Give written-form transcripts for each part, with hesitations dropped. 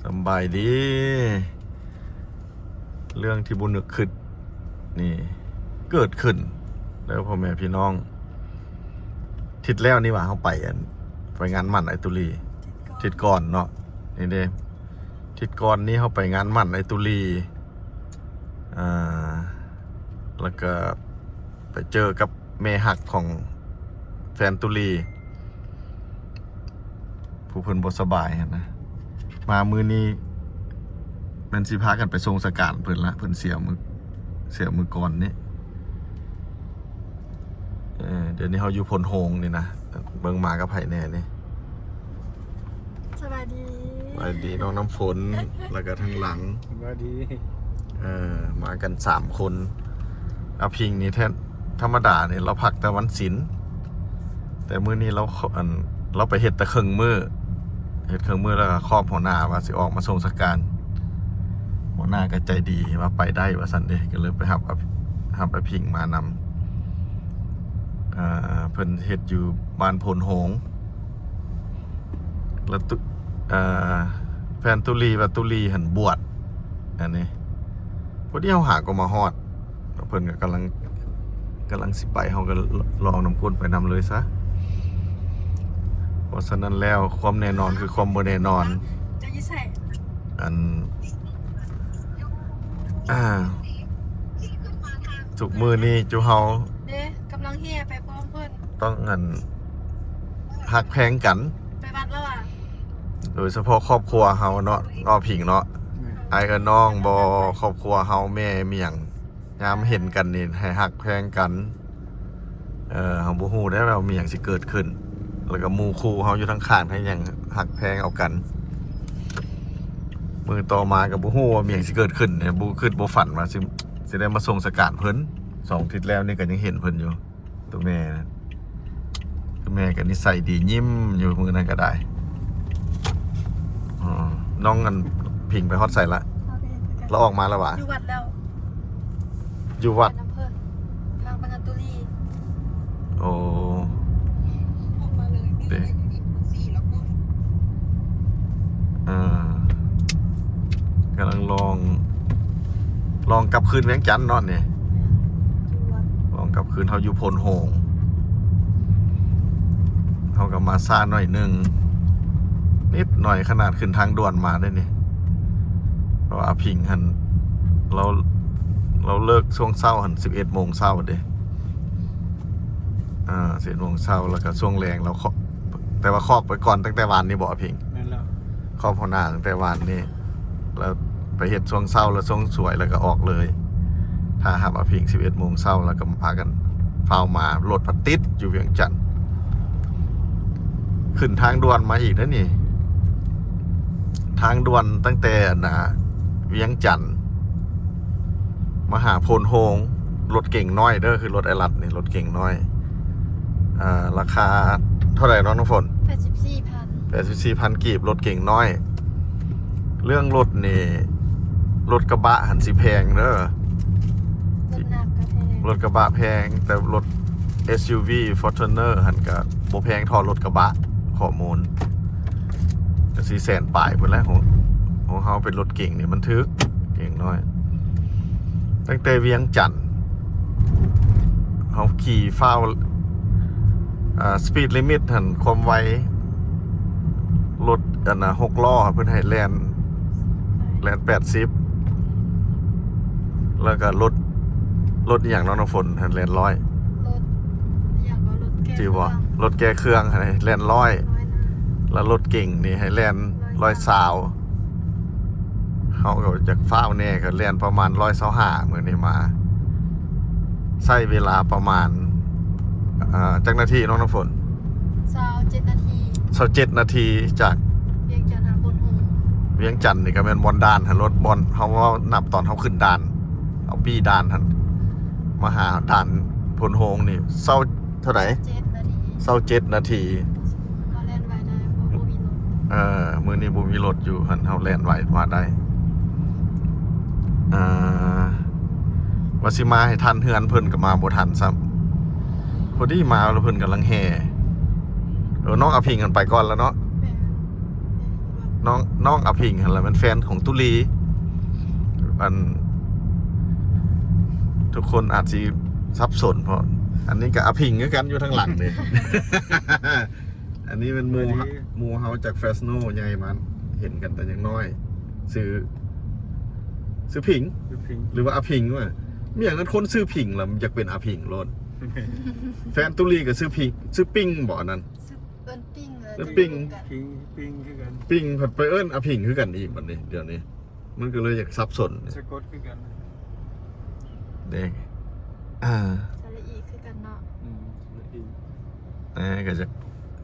สบายดีเรื่องที่บุญนึกขึ้นนี่เกิดขึ้นแล้วพ่อแม่พี่น้องทิศแล้วนี่ว่าเขาไปงานมั่นไอตุลีทิศก่อนเนาะนี่เด้ทิศก่อนนี้เขาไปงานมั่นไอตุลีแล้วก็ไปเจอกับเมหักของแฟนตุลีผู้เพิ่นบ่สบายนะมามือนี้มันสิพากันไปทรงสการเพิ่นละเพิ่นเสียมือก่อนนี่เดี๋ยวนี้เขาอยู่พลโฮงนี่นะเบิ่งมากับไผแน่นี่สวัสดีน้องน้ำฝนแล้วก็ทางหลังสวัสดีมากัน3คนอาพิงนี่แท้ธรรมดาเนี่ยเราพักแต่วันศิลป์แต่มื้อนี้เราไปเฮ็ดแต่ครึ่งมื้อแล้วก็ครอบหัวหน้าว่าสิออกมาส่งสการหัวหน้าก็ใจดีว่าไปได้ว่าซั่นเด้ก็เลยไปรับอาพิงมานำเพิ่นเฮ็ดอยู่บ้านพลโฮงแล้วแฟนตุลีว่าตุลีหันบวชอันนี้พอดีเฮาหาก็มาฮอดเพิ่นก็กำลังสิไปเฮาก็ลองน้ำก้นไปนำเลยซะเพราะฉะนั้นแล้วความแน่นอนคือความบ่แน่นอนจะยิ่ใส่ทุกมือนี้จุเฮากำลังเฮียไปพร้อมเพิ่นต้องหักแพงกันไปวัดแล้วอ่ะโดยเฉพาะครอบครัวเฮาเนาะผิงเนาะไอ้น้องบ่ครอบครัวเฮาแม่เมียงยามเห็นกันนี่ให้หักแพงกันเฮาบ่ฮู้ได้ว่ามีหยังสิเกิดขึ้นแล้วก็หมู่คู่เฮาอยู่ทั้งข้างให้หยังหักแพงเอากันมือต่อมาก็บ่ฮู้ว่ามีหยังสิเกิดขึ้นเนี่ยบ่ฝันว่าสิได้มาส่งสการเพิ่น2 ทิศแล้วนี่ก็ยังเห็นเพิ่นอยู่ตัวแม่นะตัวแม่ก็นิสัยดียิ้มอยู่มื้อนั้นก็ได้น้องกันพิงไปฮอดใส่ละเราออกมาแล้ววะอยู่วัดแล้วอยู่วัดทางปนันตุลีโอ้เด็กกำลังลองกลับคืนเวียงจันทน์นอนเนี่ยลองกลับคืนเขาอยู่พลโฮงเขากับมาซ่าหน่อยนึงนิดหน่อยขนาดขึ้นทางด่วนมาได้นี่เพราะว่าพิงหันเราเลิกช่วงเช้าหัน11 โมงเช้าเด้11 โมงเช้าแล้วก็ช่วงแรงเราแต่ว่าคอกไปก่อนตั้งแต่วานนี้บ่พิงคอกหัวหน้าตั้งแต่วานนี้แล้วไปเฮ็ดช่วงเช้าแล้วช่วงสวยแล้วก็ออกเลยถ้าหาพิง11 โมงเช้าแล้วก็พากันเฝ้ามารถพัดติดอยู่เวียงจันทน์ขึ้นทางด่วนมาอีกนะนี่ทางด่วนตั้งแต่เวียงจันทน์มาหาพลโฮงรถเก่งน้อยเด้อคือรถไอรัดนี่รถเก่งน้อยราคาเท่าไหร่น้องฝน84,000กีบรถเก่งน้อยเรื่องรถนี่รถกระบะหันสิแพงเด้อรถกระบะแพงแต่รถ SUV Fortuner หันก็บ่แพงเท่ารถกระบะข้อมูลก็400,000 ปลายพุ่นแล้วของเฮาเป็นรถเก่งนี่มันทึกเก่งน้อยตั้งแต่เวียงจันทน์เฮาขี่ฟ้าวสปีดลิมิตหันความไวรถ6 ล้อเพิ่นให้แล่น80แล้วก็รถอย่างน้องฝนหันแล่น100จีบ่รถแก้เครื่องให้แล่น100แล้วรถเก่งนี่ให้แล่น120เฮาก็จากฟ้าวแน่ก็แล่นประมาณ125มื้อนี้มาใช้เวลาประมาณจักนาทีน้องน้ำฝน27 นาที27 นาทีจากเวียงจันทน์หาพลโฮงเวียงจันทน์นี่ก็แม่นบอนด่านหันรถบอนเฮาว่านับตอนเฮาขึ้นด่านเอาปี้ด่านหันมาหาด่านพลโฮงนี่เท่าไหร่27 นาทีเราแล่นไว้ได้เพราะบ่มีรถมื้อนี้บ่มีรถอยู่หันเฮาแล่นไหวมาได้ว่าสิมาให้ทันเฮือนเพิ่นก็มาบ่ทันซ้ำพอดีมาแล้วเพิ่นกำลังแห่น้องอภิงกันไปก่อนแล้วเนาะ น้องอภิงหั่นล่ะมันแฟนของตุลีอันทุกคนอาจสิสับสนเพราะอันนี้กับอภิงคือกันอยู่ทางหลังเลย อันนี้เป็นหมูเฮาจากเฟสโนใหญ่มันเห็นกันแต่ยังน้อยซื้อผิง คือพิง หรือว่าอภิงวะมีอย่างนั้นคนซื้อผิงแล้วมันอยากเป็นอภิงโลด แฟนตุลีกับซื้อผิงซื้อปิ้งบ่อนั้น ซื้อเอิ้นปิ้งเลย เอิ้นปิ้ง พิงพิงคือกัน ปิ้งผัดไปเอิ้นอภิงคือกันอีกบัดนี้เดี๋ยวนี้ มันก็เลยอยากสับสน สะกดคือกัน เด็กสระอีคือกันเนาะ แล้วอีก ก็จะ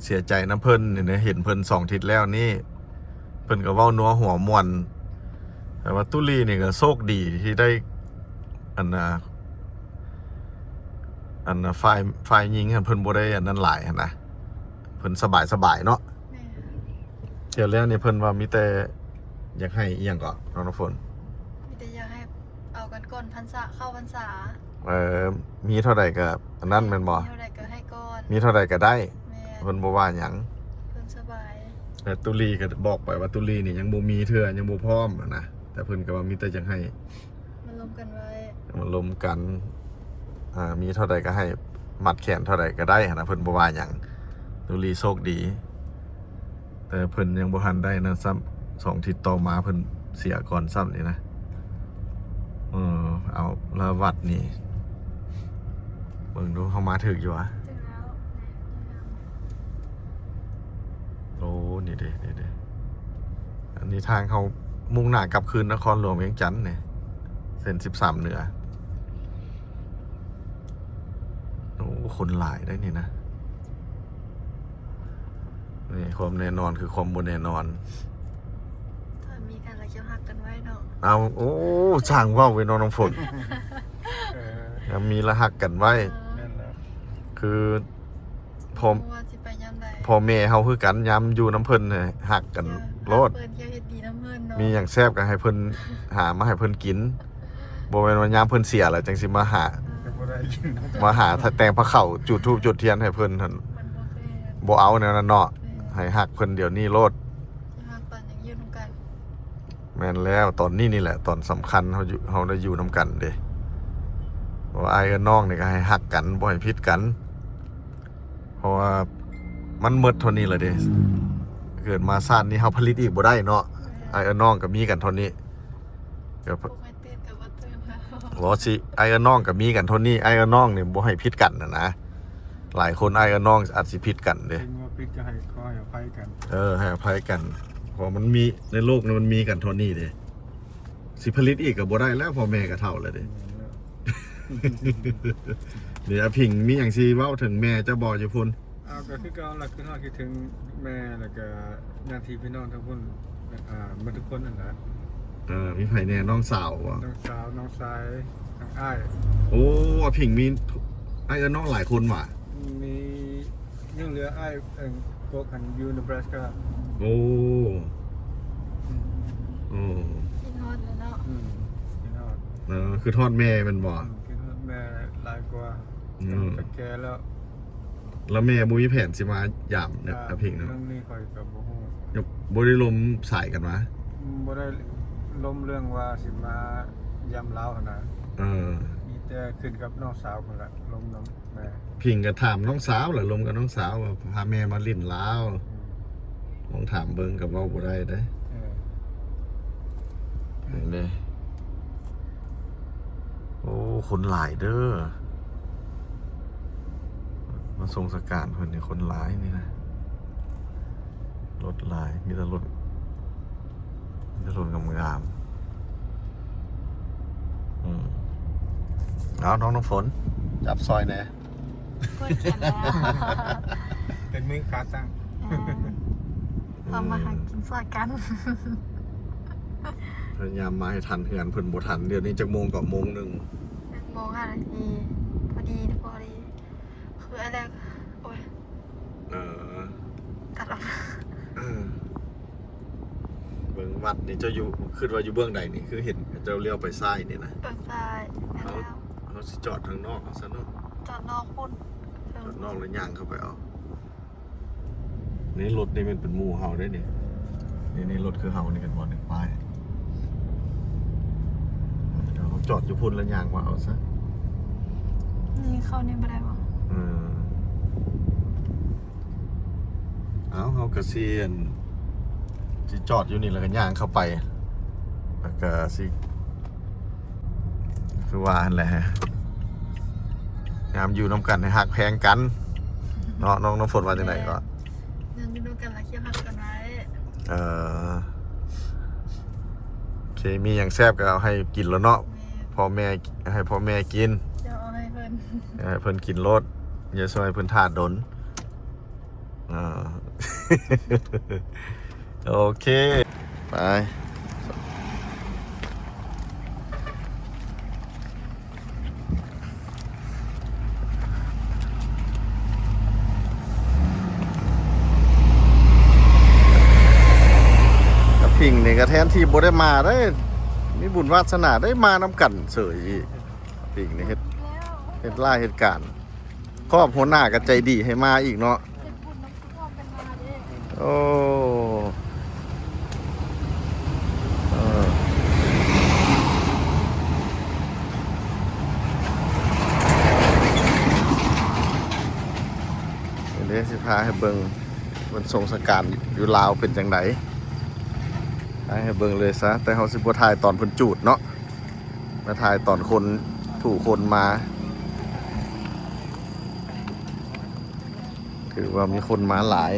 เสียใจน้ำเพิ่นเนี่ยเห็นเพิ่น2 ทิศแล้วนี่เพิ่นก็เว้านัวหัวม่วนแต่ว่าตุลีนี่ก็โชคดีที่ได้อันน่ะฝ่ายยิงเพิ่นบ่ได้อันนั้นหลายนะเพิ่นสบายเนาะ แม่ เดี๋ยวแล้วนี่เพิ่นว่ามีแต่อยากให้อีหยังก่อนน้องน้ำฝน มีแต่อยากให้เอากันก่อนพรรษาเข้าพรรษา มีเท่าใดก็อันนั้นแม่นบ่ เท่าใดก็ให้ก่อน มีเท่าใดก็ได้ แม่ เพิ่นบ่ว่าหยัง เพิ่นสบาย แต่ตุลีก็บอกไปว่าตุลีนี่ยังบ่มีเทื่อยังบ่พร้อมอะนะแต่เพิ่นก็ว่ามีแต่อยากให้ มันรวมกันไว้ มันรวมกันมีเท่าใดก็ให้มัดแขนเท่าใดก็ได้หั้นนะเพิ่นบ่ว่าหยังตุลีโชคดี แต่เพิ่นยังบ่ทันได้นะซ้ำ2 ทิศต่อมาเพิ่นเสียก่อนซ้ำนี่นะเอาละวัดนี่เบิ่งดูเฮามาถึกอยู่วะ ถึงแล้ว โอ้นี่เด้อันนี้ทางเขามุ่งหน้ากลับคืนนครหลวงเวียงจันทน์เนี่ยเส้น13เหนือโอ้คนหลายได้นี่นะนี่ความแน่นอนคือความบ่แน่นอน ถ้ามีกันแล้วเกี่ยวหักกันไว้เนาะ เอาโอ้ช่างว่าวไว้น้องน้ำฝน เออ มีละหักกันไว้ นั่นแหละ คือพอ ว่าสิไปยามใด พ่อแม่เฮาคือกันยามอยู่น้ำเพิ่นเนี่ยหักกันโลด เปิดเที่ยวเฮ็ดดีน้ำเพิ่นเนาะ มีอย่างแซ่บก็ให้เพิ่นหามาให้เพิ่นกินบ่แม่นว่ายามเพิ่นเสียแล้วจังสิมาหา แต่บ่ได้กิน มาหาแต่งพระเข้าจุดธูปจุดเทียนให้เพิ่นหั่น มันบ่เคย บ่เอาแนวนั้นเนาะ แม่ ให้หักเพิ่นเดี๋ยวนี้โลด ที่หักตอนยังยืนกัน แม่นแล้วตอนนี้นี่แหละตอนสำคัญเฮาได้อยู่นํกันเด้ว่าอ้ายกับน้องนี่ก็ให้หักกันบ่ให้ผิดกัน เพราะว่ามันหมดเท่านี้แหละเด้เกิดมาชาตินี้เฮาผลิตอีกบ่ได้เนาะอ้ายกับน้องก็มีกันเท่านี้ก็ พวกให้ตื่นกับว่าตื่นแล้ว บ่สิอ้ายกับน้องก็มีกันเท่านี้อ้ายกับน้องนี่บ่ให้ผิดกันนะหลายคนอ้ายกับน้องอาจสิผิดกันเด้ ถึงว่าพิษก็ให้ขอให้อภัยกัน ให้อภัยกันเพราะมันมีในโลกนี้มันมีกันเท่านี้เด้สิผลิตอีกก็บ่ได้แล้วพ่อแม่ก็เฒ่าแล้วเด้ เดี๋ยวพิงมีอย่างสิเว้าถึงแม่จะบอกอยู่พุ่น เอาก็คือเก่าล่ะคือฮอดคิดถึงแม่แล้วก็ญาติพี่น้องทั้งพุ่นมาทุกคนนั่นแหละ มีไผแน่น้องสาวบ่ น้องสาวน้องชายทั้งอ้าย โอ้พิงมีไอ้น้องหลายคนว่ะ มียังเหลืออ้ายพวกหันยูนิเบรสก็ โอ้โอ้ กินฮอดแล้วเนาะ พี่น้อง คือทอดแม่มันบ่ คิดว่าแม่หลายกว่า อืม ก็แก่แล้ว แล้วแม่บ่มีแผนสิมายามเนี่ยอพิงเนาะ เรื่องนี้คอยกับบ่ฮู้ บ่ได้ลมสายกันวะ บ่ได้ล้มเรื่องว่าสิมายำลาวหั่นน่ะ มีแต่ขึ้นกับน้องสาวคนละลมน้ำแม่ พิงก็ถามน้องสาวแหละลมกับน้องสาวว่าพาแม่มาลิ้นลาวลองถามเบิ่งกับเว้าบ่ได้เด้ นี่โอ้คนหลายเด้อมาทรงสการเพิ่นนี่คนหลายนี่นะรถหลายมีแต่รถงามเอาน้องน้ำฝนจับซอยแหน่ กดแขนแล้ว เป็นมือขาตั้ง เอามาหากินสอดกัน พยายามมาให้ทันเพื่อนเพิ่นบ่ทันเดี๋ยวนี้จักโมงกับโมงหนึง 1 โมง 5 นาทีพอดีคืออะไรโอ้ย เออ ตัดออก เบิ่งวัดนี่เจ้าอยู่คิดว่าอยู่เบื้องใดนี่คือเห็นเจ้าเลี้ยวไปซ้ายนี่นะ เปิดซ้ายแล้ว เขาสิจอดทางนอกเอาซะเนาะ จอดนอกพุ่น จอดนอกแล้วย่างเข้าไปเอานี่รถนี่มันเป็นหมู่เฮาได้นี่ นี่รถคือเฮานี่กันบ่เนี่ยป้ายเดี๋ยวเขาจอดอยู่พุ่นแล้วยางมาเอาซะ นี่เข้านี่ไม่ได้ปะ เอาเขากระเซียนสิจอดอยู่นี่แล้วก็ย่างเข้าไปแล้วก็สิคือว่าหั่นแหละงามอยู่น้ำกันให้หักแพงกันเนาะน้องน้ำฝนว่าจังไดก็ ยังไม่ดูกันละเคี่ยวหักกันไว้ เออโอเคมีอย่างแซ่บก็เอาให้กินแล้วเนาะพ่อแม่ให้พ่อแม่กิน เดี๋ยวเอาให้เพิ่น ให้เพิ่นกินรสอย่าซอยเพิ่นทาดดนอ่า โอเคไปพิงนี่ก็แทนที่บ่ได้มาได้มีบุญวาสนาได้มานำกันเสยอีกพิงนี่เฮ็ด แล้ว เฮ็ดล่าเหตุการณ์ครอบหัวหน้าก็ใจดีให้มาอีกเนาะ เจ็บบุญน้ำท่วมเป็นมาเด้ โอ้เออเดี๋ยวสิพาให้เบิ่งมันทรงสการอยู่ลาวเป็นจังไดให้เบิ่งเลยซะแต่เขาสิบ่ถ่ายตอนเพิ่นจูดเนาะมาถ่ายตอนคนถูกคนมาถือว่ามีคนมาหลาย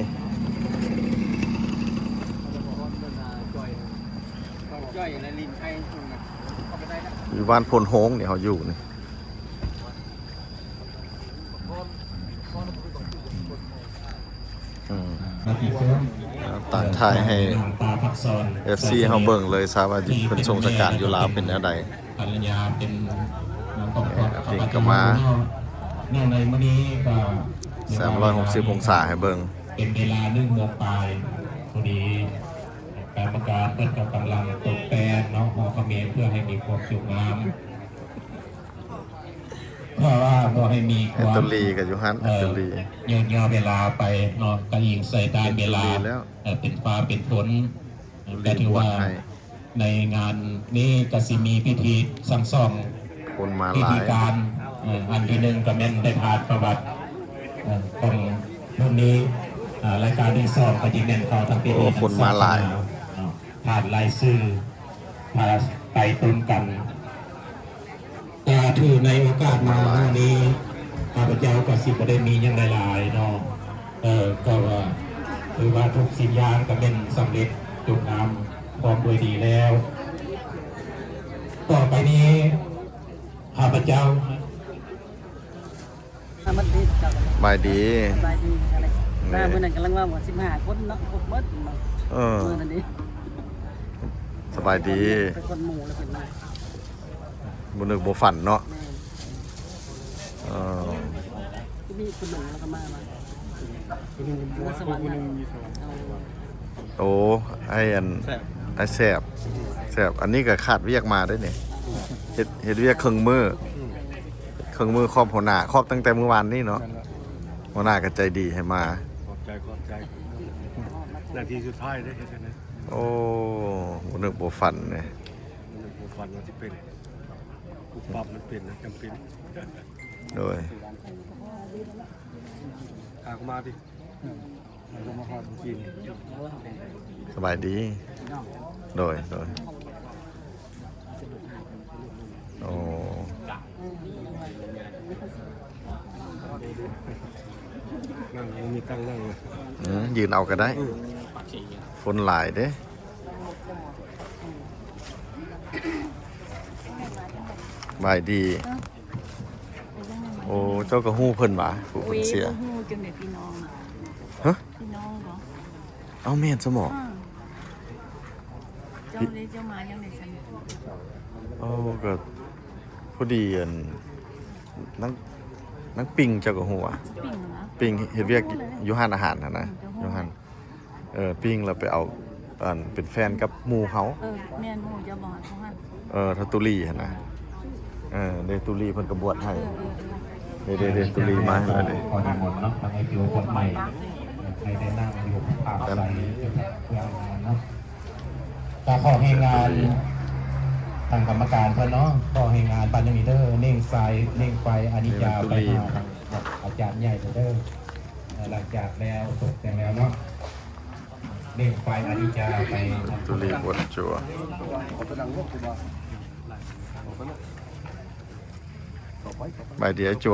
อยู่บ้านพลโฮงเนี่ยเขาอยู่นี่ต่างถ่ายให้ FC เขาเบิ่งเลยทราบว่าเป็นทรงสการอยู่ลาวเป็นแนวใด ภรรยาเป็นน้องตก พิงก็มา เนื่องในมื้อนี้ก็ 360 องศาให้เบิ่ง เป็นเวลา1 โมงปลายพอดีกรรมการเปิดกับกำลังตกแต่งเนาะหอคเมนเพื่อให้มีความสวยงามเพราะว่าบ่ให้มีค แอน วาม โตลีกับยูฮันแอนโตลี ยืดยาวเวลาไปเนาะก็ยิงใส่ตามเวลา ดีแล้ว เป็นฟ้าเป็นฝน รี ก็ บ ถือบ วช ว่า ให้ ในงานนี้ก็สิมีพิธีสังซ่อม คนมา พิ หลา ธี ย การอันที่หนึ่งก็แม่นได้ผ่านประวัติของรุ่นนี้รายการที่สองก็จะแม่นเข้าทั้งพิธี โอ้คนมาหลาย ผ่านลายชื่อมาไปตรงกันแต่ถือในโอกาสมาวันนี้ข้าพเจ้าก็สิบ่ได้มีอย่างหลายๆเนาะก็ว่าถือว่าทุกสิ่งอย่างก็เป็นสำเร็จจุดนำพร้อมโดยดีแล้ว ต่อไปนี้ข้าพเจ้า มันดีจัง บายดี สบายดีอะไรหน้ามื้อนั้นกำลังว่าหมด15 คนเนาะครบหมดเนาะ เออ มื้อนั้นดิ สบายดี เป็นคนหมู่แล้วเป็นมา บุนึกบ่ฝันเนาะ แม่ เออ ที่มีคนหนึ่งแล้วก็มาคนนึงบวชคนนึงมีสวรรค์ โอ้ไอ้อันไอ้แสบแสบอันนี้ก็ขาดเวียกมาได้เนี่ยเฮ็ดเวียกครึ่งมือครอบหัวหน้าครอบตั้งแต่เมื่อวานนี่เนาะหัวหน้าก็ใจดีให้มา ขอบใจนาทีสุดท้ายได้แค่นั้น โอ้บุนึกบ่ฝันเนี่ย มันเป็นฟันว่าที่เป็นปุ๊บปั๊บมันเป็นนะจำเป็น โดย ทางมาดิเรามาหอดกิน สบายดี โดยโอ้ นั่งยังมีตั้งนั่งเลย ยืนเอาก็ได้คนหลายเด้บายดี โอ้เจ้าก็ฮู้เพิ่นหว่าผู้เพิ่นเสีย ฮู้จังได๋พี่น้อง ฮะ พี่น้องเหรอ เอาแม่นซะหมอ เจ้าเลยเจ้ามายังได๋ซั่น โอ้ก็พอดีอันนักปิงเจ้าก็ฮู้ว่า ปิ้งนะ ปิงเฮ็ดเวียกอยู่ร้านอาหารน่ะนะอยู่ร้านปิ้งแล้วไปเอาอันเป็นแฟนกับหมู่เขา แม่นหมู่เจ้าบ่ฮอดเขาหั่น ทัตตุลีหั่นนะเดตุลีเพิ่นก็บวชให้เดตุลีมาให้แล้วเด้ พอดีหมดเนาะทางไอพีโอคนใหม่ใครได้นั่งอยู่ภาพใสอยู่กับเพื่อนเนาะ ก็ขอให้งานทางกรรมการเพื่อนเนาะขอให้งานปานนี้เด้อเน่งไฟเน่งไฟอานิจจาไปหาทางอาจารย์ใหญ่เด้อหลังจากแล้วตกแต่งแล้วเนาะเน่งไฟอานิจจาไป ตุลีบดจัวใบเดียวจั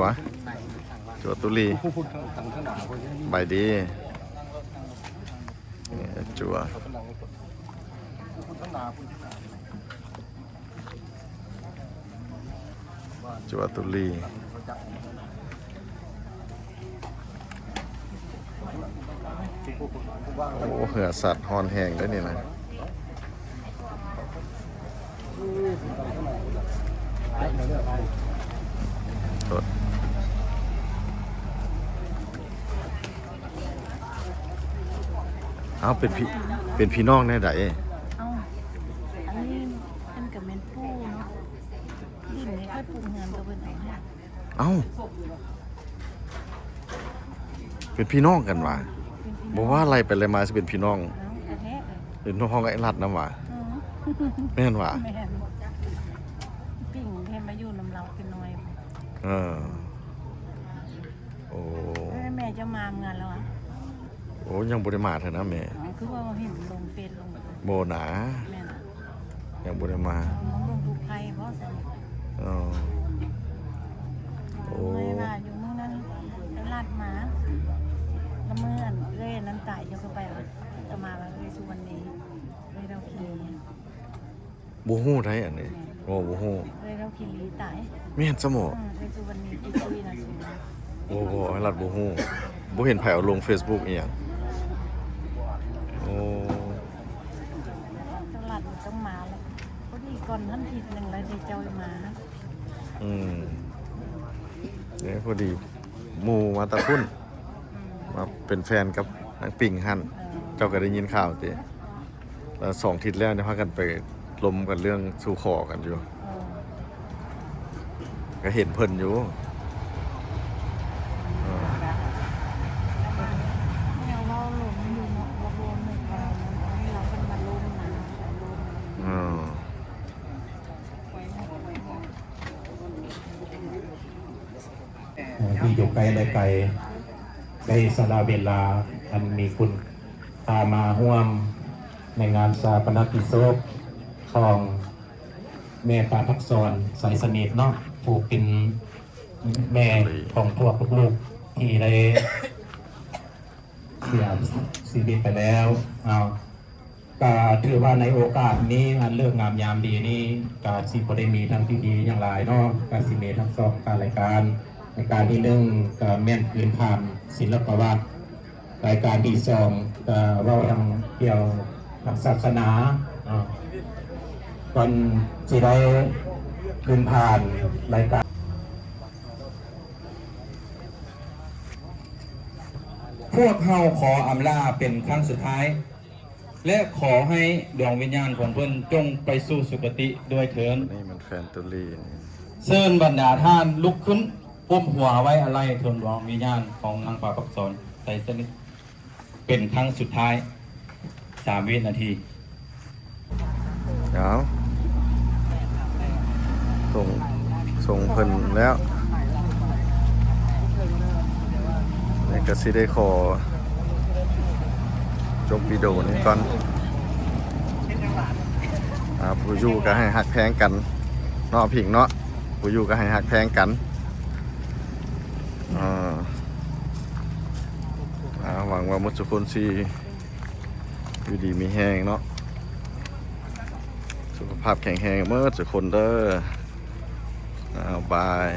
วตุลีใบดีนี่จัวตุลีโอ้เหือสัตว์ฮอนแห้งด้วยนี่นะสดเอาเป็นพี่น้องแน่ใด เอ้าอันนี้เป็นกับเมนปูเนาะดินนี่ค่อยปลูกเงินกับเพิ่นเอาให้ เอ้าเป็นพี่น้องกันว่ะบอกว่าอะไรไปเลยมาจะเป็นพี่น้อง เอ้ากระแทกเลย เป็นน้องไอ้รัดนะว่ะ เออ แม่นว่ะ แม่นปิ่งเทมาอยู่นำเราเป็นน้อย เออโอ้ แม่จะมางานแล้วอ่ะ โอ้ยังบ่ได้มาเถอะนะแม่ อ๋อคือว่าเห็นลงเฟซลง โบหนา แม่น่ะ ยังบ่ได้มา น้องลงทุกไพ่เพราะสนิท เออโอ้ ไม่ว่าอยู่มื้อนั้นตลาดหมาละเมื่อนเอ้ยนั้นตายยกเข้าไปแล้วก็มาว่าเอ้ยสุวรรณนี้เอ้ยเราขี่ บ่ฮู้ได้อันนี้โอ้บ่ฮู้ เอ้ยเราขี่ลีตาย แม่นซะหมอ เอ้ยสุวรรณนี้ที่คุยนะสุ โอ้ไอ้รัดบ่ฮู้บ่เห็นไผเอาลง Facebook อีหยังโอ้ ตลาดมันต้องมาแล้วพอดีก่อนท่านทีหนึ่งแล้วที่เจ้ามา อืมเนี่ยพอดีหมู่มาตะพุ่นมาเป็นแฟนกับนางปิ่งหั่นเจ้าก็ได้ยินข่าวติแล้ว2 ทิศแล้วเนี่ยพากันไปลมกันเรื่องสู่ขอกันอยู่ ก็เห็นเพิ่นอยู่ แนวเราหลงอยู่เนาะเรารวมหนึ่งเราเราเป็นมาลุ่มนะลุ่ม อืม ที่อยู่ไกลได้ไกลได้สละเวลาอันมีคุณพามาร่วมในงานชาปนกิจศพของแม่ปาทักษรสายสนิทเนาะผู้เป็นแม่ของพวกลูกๆที่ได้เสียชีวิตไปแล้วก็ถือว่าในโอกาสนี้อันเลิกงามยามดีนี้ก็สิบ่ได้มีทั้งที่ดีอย่างไรเนาะก็สิมีทั้งสองการรายการรายการที่1ก็แม่นพื้นฐานศิลปวัตรรายการที่2ก็เว้าทางเกี่ยวกับศาสนาก่อนสิได้พื้นผ่านรายการพวกเฮาขออำลาเป็นครั้งสุดท้ายและขอให้ดวงวิญญาณของเพิ่นจงไปสู่สุคติด้วยเถิด นี่มันแฟนตุลีนี่ เชิญบรรดาท่านลุกขึ้นก้มหัวไว้อะไรทนดวงวิญญาณของนางป่าปักษรใส่สนิทเป็นครั้งสุดท้าย3 วินาที เอาส่งเพิ่นแล้วนี่ก็สิได้ขอจบวิดีโอนี้ก่อนผู้อยู่ก็ให้หักแพงกันเนาะผิงเนาะผู้อยู่ก็ให้หักแพงกันหวังว่ามุทุกคนสิอยู่ดีมีแห้งเนาะสุขภาพแข็งแรงเมื่อทุกคนเด้อบาย